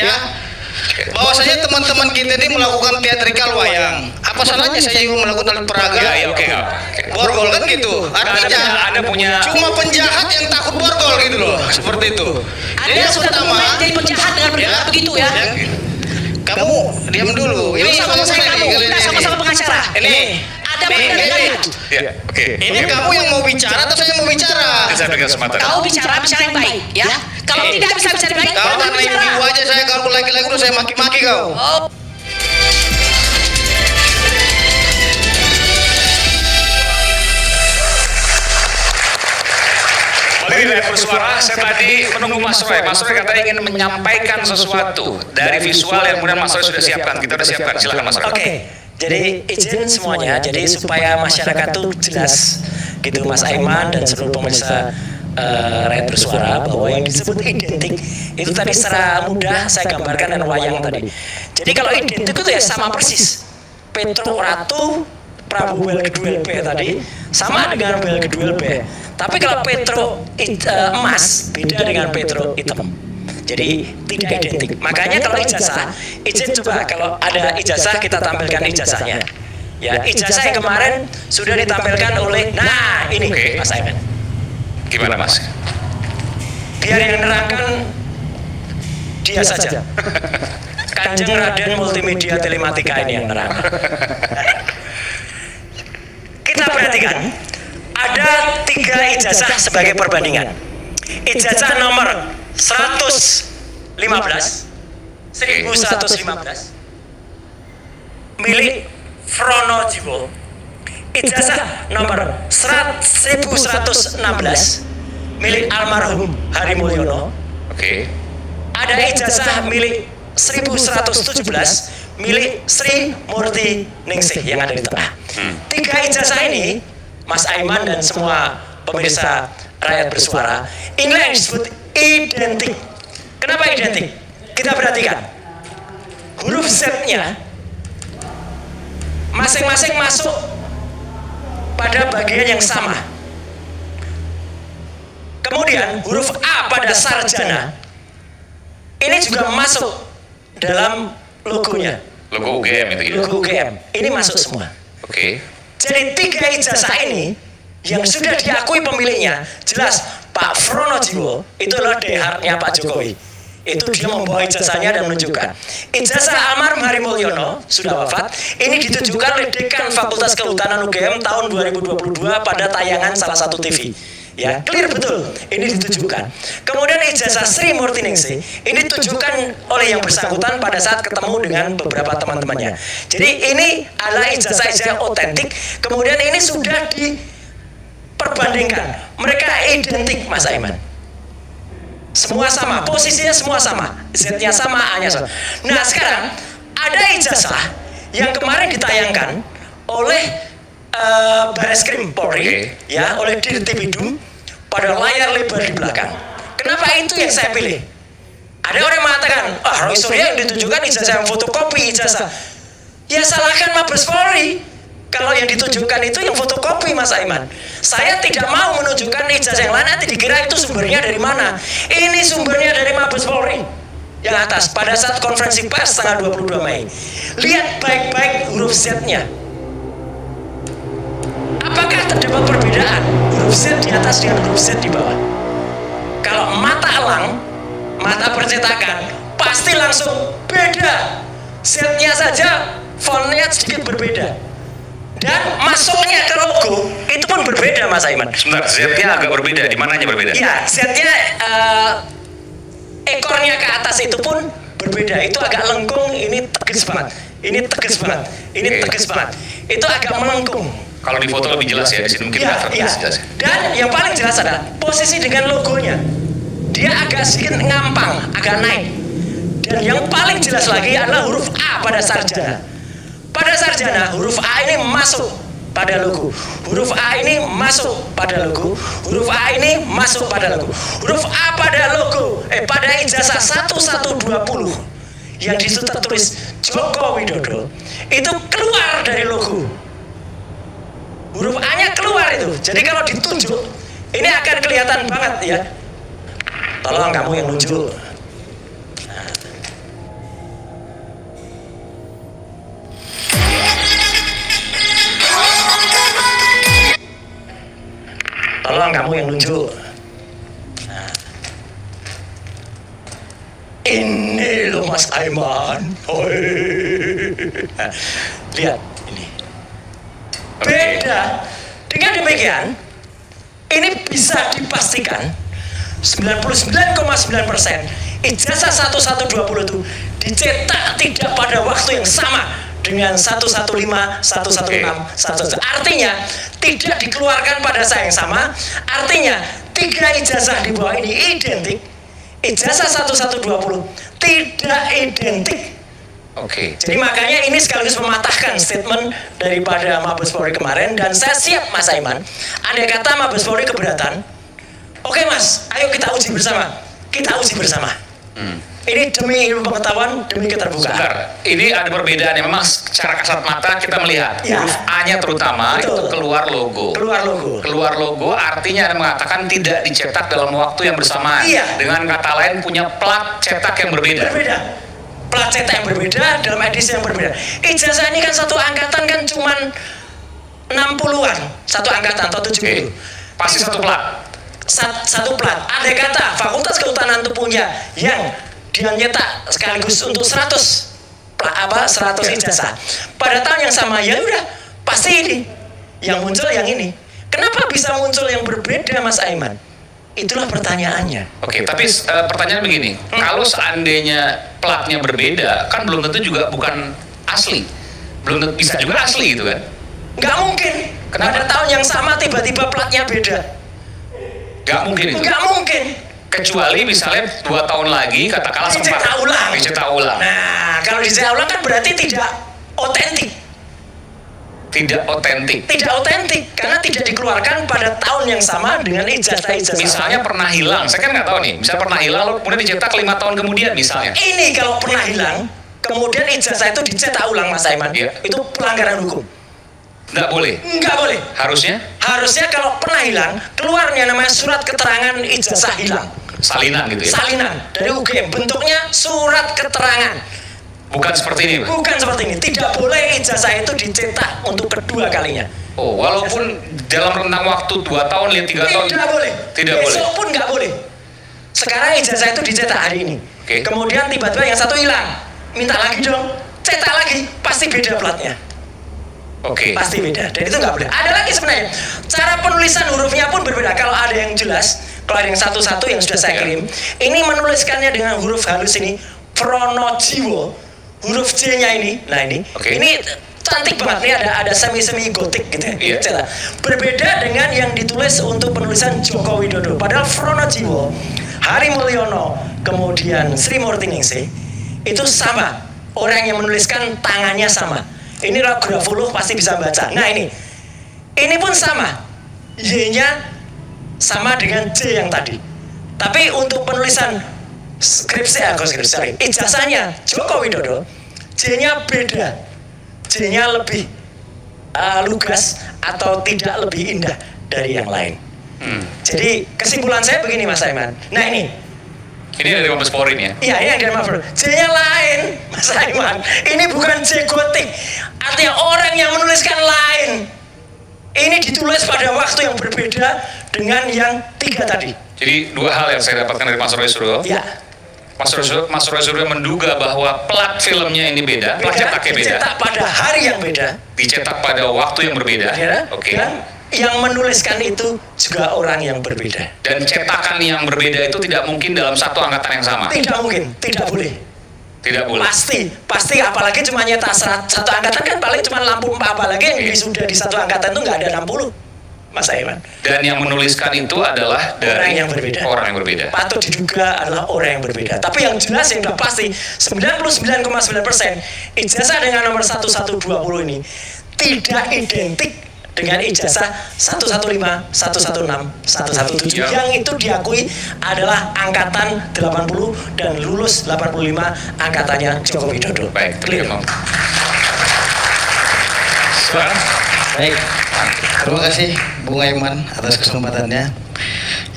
ya. Bahwasanya teman-teman kita ini melakukan teatrikal wayang. Apa salahnya saya juga melakukan alat peraga? Ya, oke. Borgol kan gitu. Artinya Anda punya cuma penjahat yang takut borgol gitu loh. Seperti itu. Anda Yang sudah pertama, jadi penjahat dengan berkata begitu ya. Kamu diam dulu. Ini sama saya kamu, kita sama-sama pengacara. Ini Ada benar-benar. Ya, oke. Ini kamu yang mau bicara atau saya mau bicara? Saya berikan kesempatan. Kau bicara yang baik ya. Kalau tidak bisa bicara baik, Kau jangan karena bicara. ibu aja saya kalau laki-laki terus saya maki-maki kau. Oh. Balik dari bersuara, saya tadi menunggu Mas Roy. Mas Roy katanya ingin menyampaikan sesuatu dari visual yang kemudian Mas Roy sudah siapkan. Kita sudah siapkan, silakan Mas Roy. Oke, jadi izin semuanya, jadi supaya masyarakat tuh jelas gitu Mas Aiman dan seluruh pemirsa rakyat bersuara bahwa yang disebut identik itu tadi secara mudah saya gambarkan dengan wayang tadi. Jadi kalau identik itu ya sama persis. Petro Ratu Prabu Belgeduel B tadi sama dengan Belgeduel B. Tapi kalau Petro emas beda dengan Petro hitam. Jadi tidak identik. Makanya kalau ijazah, izin coba kalau ada ijazah kita tampilkan ijazahnya. Ya, ijazah yang kemarin sudah ditampilkan oleh, nah ini Mas Aiman. Gimana Mas? Biar yang nerangkan dia saja. Kanjeng Raden Multimedia Telematika ini yang nerangkan. Kita perhatikan, ada 3 ijazah sebagai perbandingan. Ijazah nomor 115 milik Fronojiwo. Ijazah nomor 1116 milik almarhum Hari Mulyono. Oke. Ada ijazah milik 1117 milik Sri Murti Ningsih yang ada di tengah. 3 ijazah ini Mas Aiman dan semua pemirsa rakyat bersuara, inilah yang disebut identik. Kenapa identik? Kita perhatikan huruf Z-nya masing-masing masuk pada bagian yang sama. Kemudian huruf A pada sarjana ini juga masuk dalam logonya. Logo UGM itu ya? Logo UGM ini masuk semua. Oke. Jadi 3 ijazah ini yang sudah diakui pemiliknya jelas Pak Fronojiwo itu adalah deharnya Pak Jokowi. Itu dia membawa ijazahnya dan menunjukkan. Ijazah almarhum Hari Mulyono sudah wafat. Ini ditujukan oleh Dekan Fakultas Kehutanan UGM tahun 2022 pada tayangan salah satu TV. Ya, clear betul. Ini ditujukan. Kemudian ijazah Sri Murti Ningsih ini ditujukan oleh yang bersangkutan pada saat ketemu dengan beberapa teman-temannya. Jadi ini adalah ijazah-ijazah otentik. Kemudian ini sudah diperbandingkan. Mereka identik Mas Aiman. Semua sama, posisinya semua sama, Z-nya sama, A-nya sama. Nah sekarang ada ijazah yang kemarin ditayangkan oleh Bareskrim Polri, ya, oleh Dirtipidum pada layar lebar di belakang. Kenapa itu yang saya pilih? Ada orang yang mengatakan, Roy Suryo yang ditunjukkan ijazah yang fotokopi ijazah. Ya salahkan Mabes Polri. Kalau yang ditunjukkan itu yang fotokopi Mas Aiman. Saya tidak mau menunjukkan ijazah yang lain, nanti dikira itu sumbernya dari mana. Ini sumbernya dari Mabes Polri yang atas pada saat konferensi pers tanggal 22 Mei. Lihat baik-baik huruf Z-nya. Apakah terdapat perbedaan huruf Z di atas dengan huruf Z di bawah? Kalau mata elang, mata percetakan pasti langsung beda. Z-nya saja fontnya sedikit berbeda. Dan masuknya ke logo itu pun berbeda Mas Aiman. Sebentar, Z-nya agak berbeda. Di mananya berbeda? Iya, Z-nya ekornya ke atas itu pun berbeda. Itu agak lengkung, ini tegas banget. Ini tegas banget. Ini tegas banget. Itu agak melengkung. Kalau di foto lebih jelas ya, di sini mungkin Iya. Dan yang paling jelas adalah posisi dengan logonya. Dia agak sedikit ngampang, agak naik. Dan yang paling jelas lagi adalah huruf A pada sarjana. Pada sarjana huruf A ini masuk pada logo. Huruf A ini masuk pada logo. Huruf A ini masuk pada logo. Huruf A pada logo, pada ijazah 1120 yang disitu tertulis Joko Widodo itu keluar dari logo. Huruf A-nya keluar itu. Jadi kalau ditunjuk ini akan kelihatan banget ya. Tolong kamu yang nunjuk. memang kamu yang nunjuk. Nah. Ini loh Mas Aiman. Nah, lihat ini. Beda. Dengan demikian, ini bisa dipastikan 99,9% ijazah 1120 itu dicetak tidak pada waktu yang sama dengan 115, 116, 117. Artinya tidak dikeluarkan pada saat yang sama. Artinya 3 ijazah di bawah ini identik. Ijazah 1120 tidak identik. Jadi makanya ini sekaligus mematahkan statement daripada Mabes Polri kemarin. Dan saya siap Mas Aiman, andai kata Mabes Polri keberatan, oke Mas, ayo kita uji bersama. Kita uji bersama. Ini demi ilmu pengetahuan, demi keterbukaan. Sebentar, ini ada perbedaan yang memang secara kasat mata kita melihat. Ya. Huruf A-nya terutama Betul. itu keluar logo. Keluar logo. Keluar logo artinya ada mengatakan tidak dicetak dalam waktu yang bersamaan. Iya. Dengan kata lain punya plat cetak yang berbeda. Berbeda. Plat cetak yang berbeda dalam edisi yang berbeda. Ijazah ini kan satu angkatan kan cuman 60-an, satu angkatan atau 70. Pasti satu plat. Satu plat. Andai kata Fakultas Kehutanan itu punya yang dia nyetak sekaligus untuk 100 ijazah. Pada tahun yang sama ya udah pasti ini yang muncul yang ini. Kenapa bisa muncul yang berbeda Mas Aiman? Itulah pertanyaannya. Oke, tapi pertanyaan begini, kalau seandainya platnya berbeda, kan belum tentu juga bukan asli. Belum tentu bisa juga asli gitu kan? Nggak mungkin. Kenapa? Pada tahun yang sama tiba-tiba platnya beda. Nggak mungkin itu. Nggak mungkin. Kecuali misalnya 2 tahun lagi katakanlah sempat dicetak ulang. Nah, kalau dicetak ulang kan berarti tidak otentik. Tidak otentik. Tidak otentik karena tidak dikeluarkan pada tahun yang sama dengan ijazah-ijazah. Misalnya pernah hilang, saya kan nggak tahu nih. Misalnya pernah hilang, lalu kemudian dicetak 5 tahun kemudian misalnya. Ini kalau pernah hilang, kemudian ijazah itu dicetak ulang Mas Aiman, itu pelanggaran hukum. Nggak boleh. Nggak boleh. Harusnya? Harusnya kalau pernah hilang, keluarnya namanya surat keterangan ijazah hilang. Salinan gitu ya? Salinan dari UGM, bentuknya surat keterangan. Bukan seperti ini, Pak? Bukan seperti ini. Tidak boleh ijazah itu dicetak untuk kedua kalinya. Oh, walaupun dalam rentang waktu 2 tahun, 3 tahun? Tidak boleh. Tidak boleh. Besok pun nggak boleh. Sekarang ijazah itu dicetak hari ini. Oke. Kemudian tiba-tiba yang satu hilang. Minta lagi dong. Cetak lagi. Pasti beda platnya. Oke. Pasti beda. Dan itu nggak boleh. Ada lagi sebenarnya. Cara penulisan hurufnya pun berbeda. Kalau ada yang jelas, kalau ada yang satu-satu yang sudah saya kirim, ini menuliskannya dengan huruf halus ini, Pronojiwo. Huruf C-nya ini, nah ini, ini cantik banget. Ini ada semi gotik gitu ya. Iya. Berbeda dengan yang ditulis untuk penulisan Joko Widodo. Padahal Pronojiwo, Hari Mulyono, kemudian Sri Murtiningsih itu sama. Orang yang menuliskan tangannya sama. Ini Grafuluh pasti bisa baca. Nah ini pun sama. Y-nya sama dengan J yang tadi. Tapi untuk penulisan ijazahnya Joko Widodo, J-nya beda. J-nya lebih lugas atau tidak lebih indah dari yang lain. Jadi kesimpulan saya begini Mas Aiman. Nah ini dari Mabes Polri ya? Iya, ini dari Mabes Polri. J-nya lain Mas Aiman. Ini bukan J gotik. Artinya orang yang menuliskan lain. Ini ditulis pada waktu yang berbeda dengan yang 3 tadi. Jadi 2 hal yang saya dapatkan dari Mas Roy Suryo. Ya. Mas Roy Suryo menduga bahwa plat filmnya ini beda, plat cetaknya beda. Dicetak pada hari yang beda. Dicetak pada waktu yang berbeda. Oke. Dan yang menuliskan itu juga orang yang berbeda. Dan cetakan yang berbeda itu tidak mungkin dalam satu angkatan yang sama. Tidak mungkin, tidak boleh. Tidak boleh. Pasti apalagi cuma nyetak satu angkatan kan paling cuma lampu apalagi yang sudah di satu angkatan itu nggak ada 60. Mas Aiman. Dan yang menuliskan itu adalah dari orang yang berbeda. Patut diduga adalah orang yang berbeda. Tapi yang jelas yang sudah pasti 99,9% ijazah dengan nomor 1120 ini tidak identik dengan ijazah 115, 116, 117 yang itu diakui adalah angkatan 80 dan lulus 85 angkatannya Joko Widodo. Baik, terima kasih. Baik, terima kasih Bung Aiman atas kesempatannya.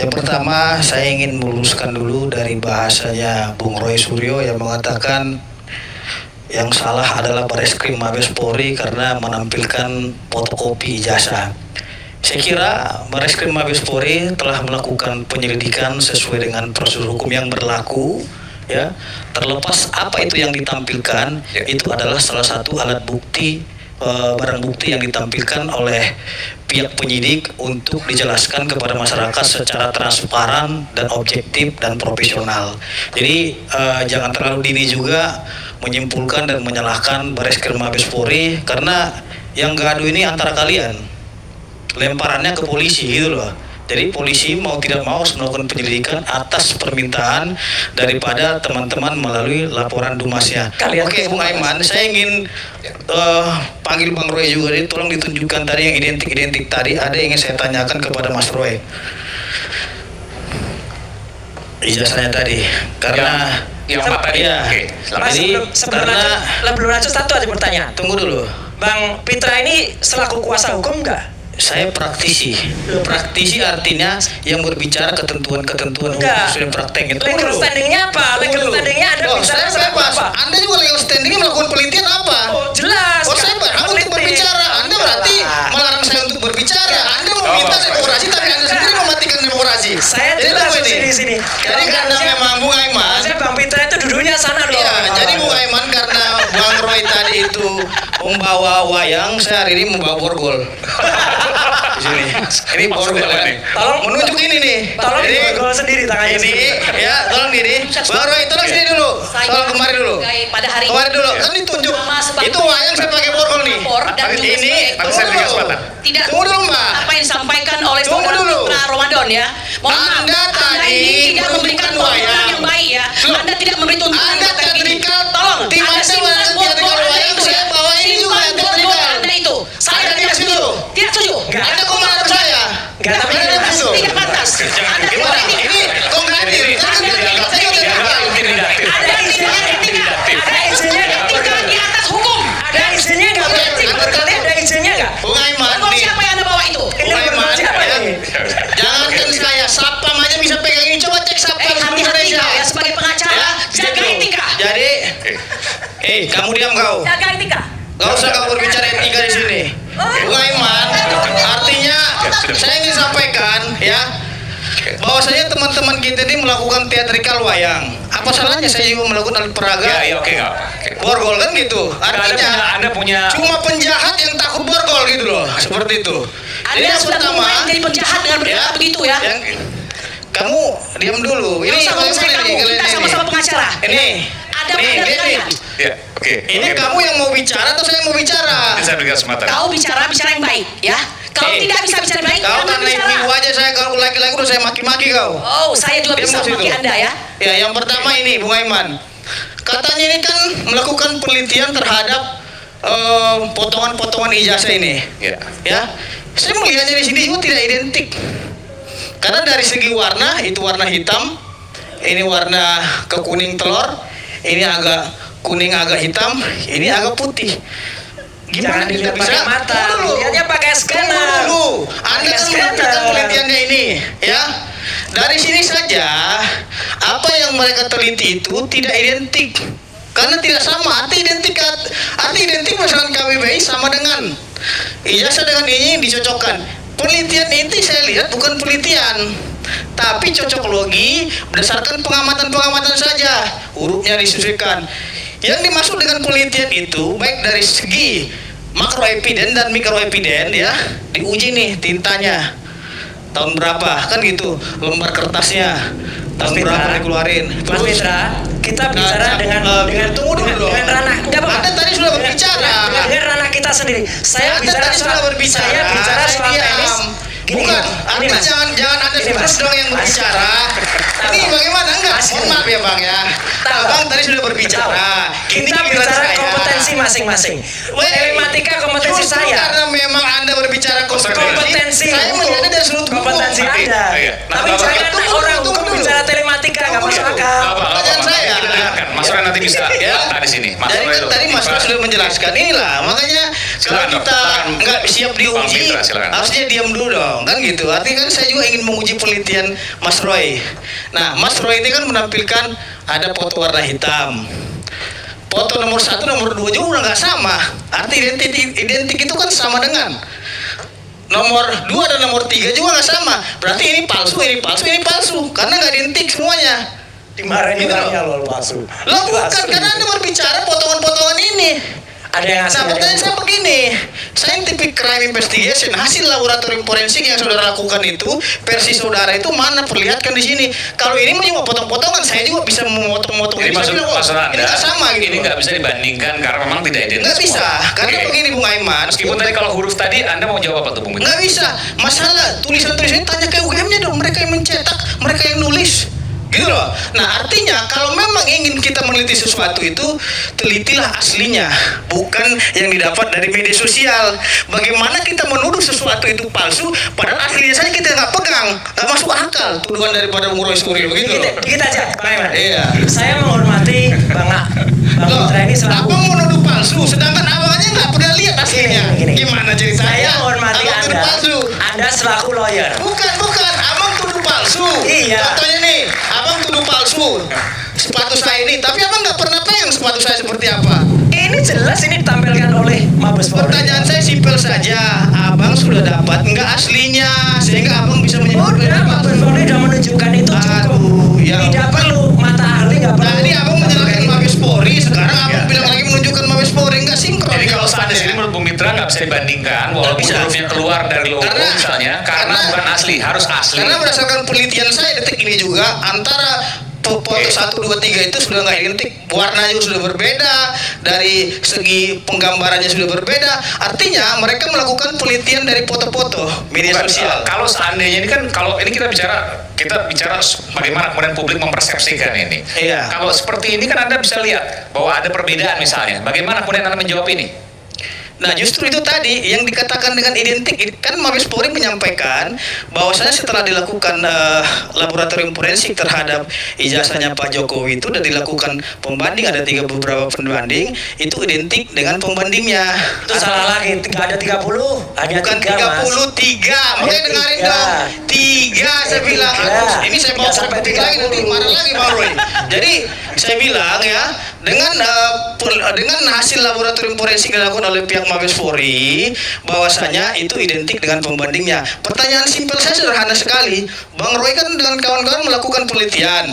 Yang pertama saya ingin meluruskan dulu dari bahasanya Bung Roy Suryo yang mengatakan yang salah adalah Bareskrim Mabes Polri karena menampilkan fotokopi ijazah. Saya kira Barreskrim Mabes Polri telah melakukan penyelidikan sesuai dengan prosedur hukum yang berlaku, ya. Terlepas apa itu yang ditampilkan, itu adalah salah satu alat bukti, barang bukti yang ditampilkan oleh pihak penyidik untuk dijelaskan kepada masyarakat secara transparan dan objektif dan profesional. Jadi jangan terlalu dini juga menyimpulkan dan menyalahkan Barreskrim Mabes Polri, karena yang gaduh ini antara kalian. Lemparannya ke polisi gitu loh. Jadi polisi mau tidak mau harus melakukan penyelidikan atas permintaan daripada teman-teman melalui laporan Dumasnya. Oke, Bung Aiman, saya ingin panggil Bang Roy juga. Jadi tolong ditunjukkan tadi yang identik tadi. Ada yang ingin saya tanyakan kepada Mas Roy. Ijazahnya tadi, karena yang apa tadi? Ya, Oke, sebelum lanjut satu aja pertanyaan. Tunggu dulu. Bang Pitra ini selaku kuasa hukum enggak? Saya praktisi. Praktisi artinya yang berbicara ketentuan-ketentuan hukum sesuai praktek. Legal standingnya apa? Legal standingnya Anda bicara saya bebas. apa? Anda juga legal standingnya melakukan penelitian apa? Oh, jelas. Saya berhak untuk berbicara. Anda berarti melarang saya untuk berbicara. Anda meminta demokrasi, tapi Anda sendiri mematikan demokrasi. Saya jelas di sini. Jadi karena memang Bung Aiman, Bang Pitra itu duduknya sana dong. Iya, jadi Bung Aiman karena Bang Roy tadi itu membawa wayang, saya hari ini membawa borgol. Di sini. Ini borgol kan. Tolong menunjuk ini nih. Tolong borgol sendiri tangannya. Ini ya, tolong ini. Bang Roy, tolong sini dulu. Tolong kemari dulu. Pada hari kemari dulu. Kan ditunjuk. Itu wayang saya pakai borgol nih. Ini tidak tunggu dulu, Mbak. Apa yang disampaikan oleh Tunggu dulu. Putra Ramadan ya. Anda tadi ini tidak memberikan wayang yang baik ya. Anda tidak memberi tuntunan. Anda teatrikal. Tolong. Tim Anda teatrikal wayang, saya bawa ini juga teatrikal. Anda itu. Saya tidak setuju. Tidak setuju. Anda kok marah saya? Enggak, tapi tidak pantas. Anda gimana? Ini kok nggak adil? Ada izinnya di atas hukum. Ada izinnya nggak? Ada izinnya nggak? Bung Aiman nih. Siapa yang Anda bawa itu? Bung Aiman ya. Jangankan saya, Sapam aja bisa pegang ini. Coba cek Sapam seluruh Indonesia. Ya sebagai pengacara, jaga etika. Jadi, kamu diam kau. Jaga etika. Gak usah kamu berbicara etika di sini. Bung Aiman, artinya saya ingin sampaikan ya, bahwasanya teman-teman kita ini melakukan teatrikal wayang. Apa salahnya saya juga melakukan alat peraga? Ya, oke. Borgol kan gitu. Artinya Anda punya cuma penjahat yang takut borgol gitu loh, seperti itu. Anda sudah mulai menjadi penjahat dengan berkata begitu ya. Kamu diam dulu. Ini kita sama-sama pengacara. Ini. Ada bedanya. Ya, oke. Ini kamu yang mau bicara atau saya yang mau bicara? Saya berikan kesempatan. Kau bicara yang baik ya. Kalau tidak bisa bicara baik, kau jangan kan bicara. ibu aja saya, kalau laki-laki udah saya maki-maki kau. Oh, saya juga bisa maki Anda ya. Ya, yang pertama ini Bung Aiman. Katanya ini kan melakukan penelitian terhadap potongan-potongan ijazah ini. Ya. Saya melihatnya di sini juga tidak identik. Karena dari segi warna, itu warna hitam, ini warna kekuning telur, ini agak kuning agak hitam, ini agak putih. Gimana dilihat bisa? pakai mata, lihatnya pakai scanner. Dulu, Anda kan melakukan penelitiannya ini, ya. Dari sini saja, apa yang mereka teliti itu tidak identik, karena tidak sama. Arti identik misalkan KBBI sama dengan ijazah dengan ini dicocokkan. Penelitian ini saya lihat bukan penelitian, tapi cocok logi berdasarkan pengamatan saja, hurufnya disesuaikan. Yang dimaksud dengan penelitian itu baik dari segi makroepiden dan mikroepiden ya, diuji nih tintanya tahun berapa kan gitu, lembar kertasnya tahun berapa dikeluarin. Mas Mitra, kita bicara dengan ranah. Anda tadi sudah berbicara. Dengan ranah kita sendiri. Saya bicara soal teknis. Bukan, Anda jangan Anda terus dong yang berbicara. Ini bagaimana? Enggak, mohon maaf ya Bang ya. Abang tadi sudah berbicara. Kita bicara kompetensi masing-masing. Telematika kompetensi saya. Karena memang Anda berbicara kompetensi. Saya melihatnya dari sudut kompetensi Anda. Tapi jangan orang hukum bicara telematika, nggak masuk akal. Pertanyaan saya. Mas Roy nanti bisa di sini. Jadi kan tadi Mas Roy sudah menjelaskan inilah, makanya kalau kita nggak siap diuji, harusnya diam dulu dong, kan gitu. Artinya kan saya juga ingin menguji penelitian Mas Roy. Nah, Mas Roy ini kan menampilkan ada foto warna hitam. Foto nomor 1, nomor 2 juga udah nggak sama. Arti identik itu kan sama dengan nomor 2 dan nomor 3 juga nggak sama. Berarti ini palsu, ini palsu, ini palsu. Karena nggak identik semuanya. Dimarahin Gitu orangnya lo palsu. Lo bukan, karena Anda berbicara potongan-potongan ini. Ada yang Nah, asli. pertanyaan saya begini, scientific crime investigation, hasil laboratorium forensik yang saudara lakukan itu, versi saudara itu mana? Perlihatkan di sini. Kalau ini cuma potong-potongan, saya juga bisa memotong-motong. Jadi maksud Anda, ini nggak sama gitu. ini nggak bisa dibandingkan karena memang tidak identik. Nggak bisa, karena Oke. begini Bung Aiman. Meskipun tadi kalau huruf tadi Anda mau jawab apa tuh Bung Mitra? Nggak bisa, masalah tulisan-tulisannya tanya ke UM-nya dong, mereka yang mencetak, mereka yang nulis. Gitu loh. Nah, artinya kalau memang ingin kita meneliti sesuatu itu, telitilah aslinya, bukan yang didapat dari media sosial. Bagaimana kita menuduh sesuatu itu palsu, padahal aslinya saja kita nggak pegang, nggak masuk akal tuduhan daripada Bung Roy Suryo gitu loh. Dikit aja, Bang Iman. Iya. Saya menghormati Bang Loh, Mitra ini selaku. abang mau nuduh palsu, sedangkan abangnya nggak pernah lihat aslinya. Gini. Gimana Saya ceritanya? menghormati Abang tuduh Anda. palsu. Anda selaku lawyer. Bukan, abang tuduh palsu. Iya. Contohnya nih, abang tuduh palsu sepatu saya ini, tapi abang nggak pernah pegang sepatu saya seperti apa. Ini jelas ini ditampilkan oleh Mabes Polri. Pertanyaan saya simpel saja, abang sudah dapat nggak aslinya sehingga abang bisa menyebut Udah, Mabes Polri sudah menunjukkan itu cukup. Aduh, ya. Tidak perlu mata ahli, nggak perlu. Tadi abang menyalahkan Mabes Polri, sekarang abang bilang lagi menunjukkan Mabes Polri, nggak sinkron. Jadi kalau status ini menurut Bung Mitra nggak bisa dibandingkan walaupun bisa. hurufnya keluar dari logo misalnya karena bukan asli, harus asli. Karena berdasarkan penelitian saya detik ini juga antara foto 1, 2, 3 itu sudah nggak identik, warnanya juga sudah berbeda, dari segi penggambarannya sudah berbeda. Artinya mereka melakukan penelitian dari foto-foto media Bukan, sosial. kalau seandainya ini kan kalau ini kita bicara bagaimana kemudian publik mempersepsikan ini. Iya. Kalau seperti ini kan Anda bisa lihat bahwa ada perbedaan misalnya. Bagaimana kemudian Anda menjawab ini? Nah, justru itu tadi yang dikatakan dengan identik, kan Mabes Polri menyampaikan bahwasanya setelah dilakukan laboratorium forensik terhadap ijazahnya Pak Jokowi itu dan dilakukan pembanding, ada beberapa pembanding itu identik dengan pembandingnya. Itu salah lagi, ada 30, ada Bukan 3, 33, makanya dengarin dong. 3 saya bilang, aduh, ini saya bawa sampai 3 lagi nanti marah lagi Pak Roy. Jadi saya bilang ya, dengan hasil laboratorium forensik dilakukan oleh pihak Mabes Polri, bahwasanya itu identik dengan pembandingnya. Pertanyaan simpel saya sederhana sekali, Bang Roy kan dengan kawan-kawan melakukan penelitian,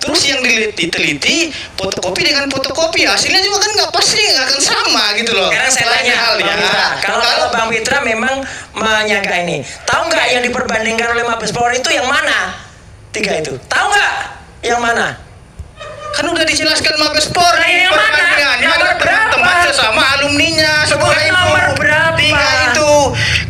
terus yang diteliti fotokopi dengan fotokopi, hasilnya juga kan nggak pasti, nggak akan sama gitu loh. Sekarang saya Lain tanya, halnya. Bang Mitra, kalau Bang Mitra memang menyangka ini, tahu nggak yang diperbandingkan oleh Mabes Polri itu yang mana? 3 itu, tahu nggak yang mana? Kan udah dijelaskan Mabes Polri Nah, yang mana? perbandingannya Nomor ada berapa? teman sesama alumninya semua Sebut itu nomor berapa? 3 itu.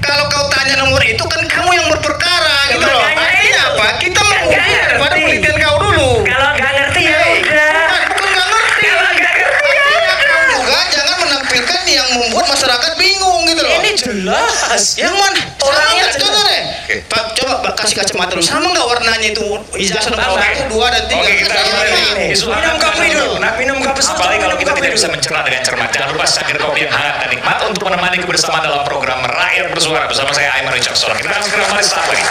Kalau kau tanya nomor itu kan kamu yang berperkara gitu loh. Makanya Artinya itu. apa? Kita Kan mengukur nggak daripada ngerti. penelitian kau dulu. Kalau nggak ngerti ya Hei, udah. bukan nggak ngerti. Kalau nggak ngerti ya Artinya udah. kau juga jangan menampilkan yang membuat masyarakat bingung gitu loh. Ini jelas. Yang mana? Orangnya Sama nggak? jelas. Coba deh. Pak, coba Pak, kasih kacamata dulu. Sama nggak warnanya itu ijazah nomor Oke. 1, 2 dan 3? Oke, kita mulai nih. Isu Minum kopi dulu. Nah, minum kopi. Apalagi kalau kita tidak bisa dulu. mencerna dengan cermat. Jangan lupa secangkir kopi yang hangat dan nikmat untuk menemani kebersamaan dalam program Rakyat Bersuara bersama saya Aiman Richardson. Kita akan segera kembali sesaat lagi.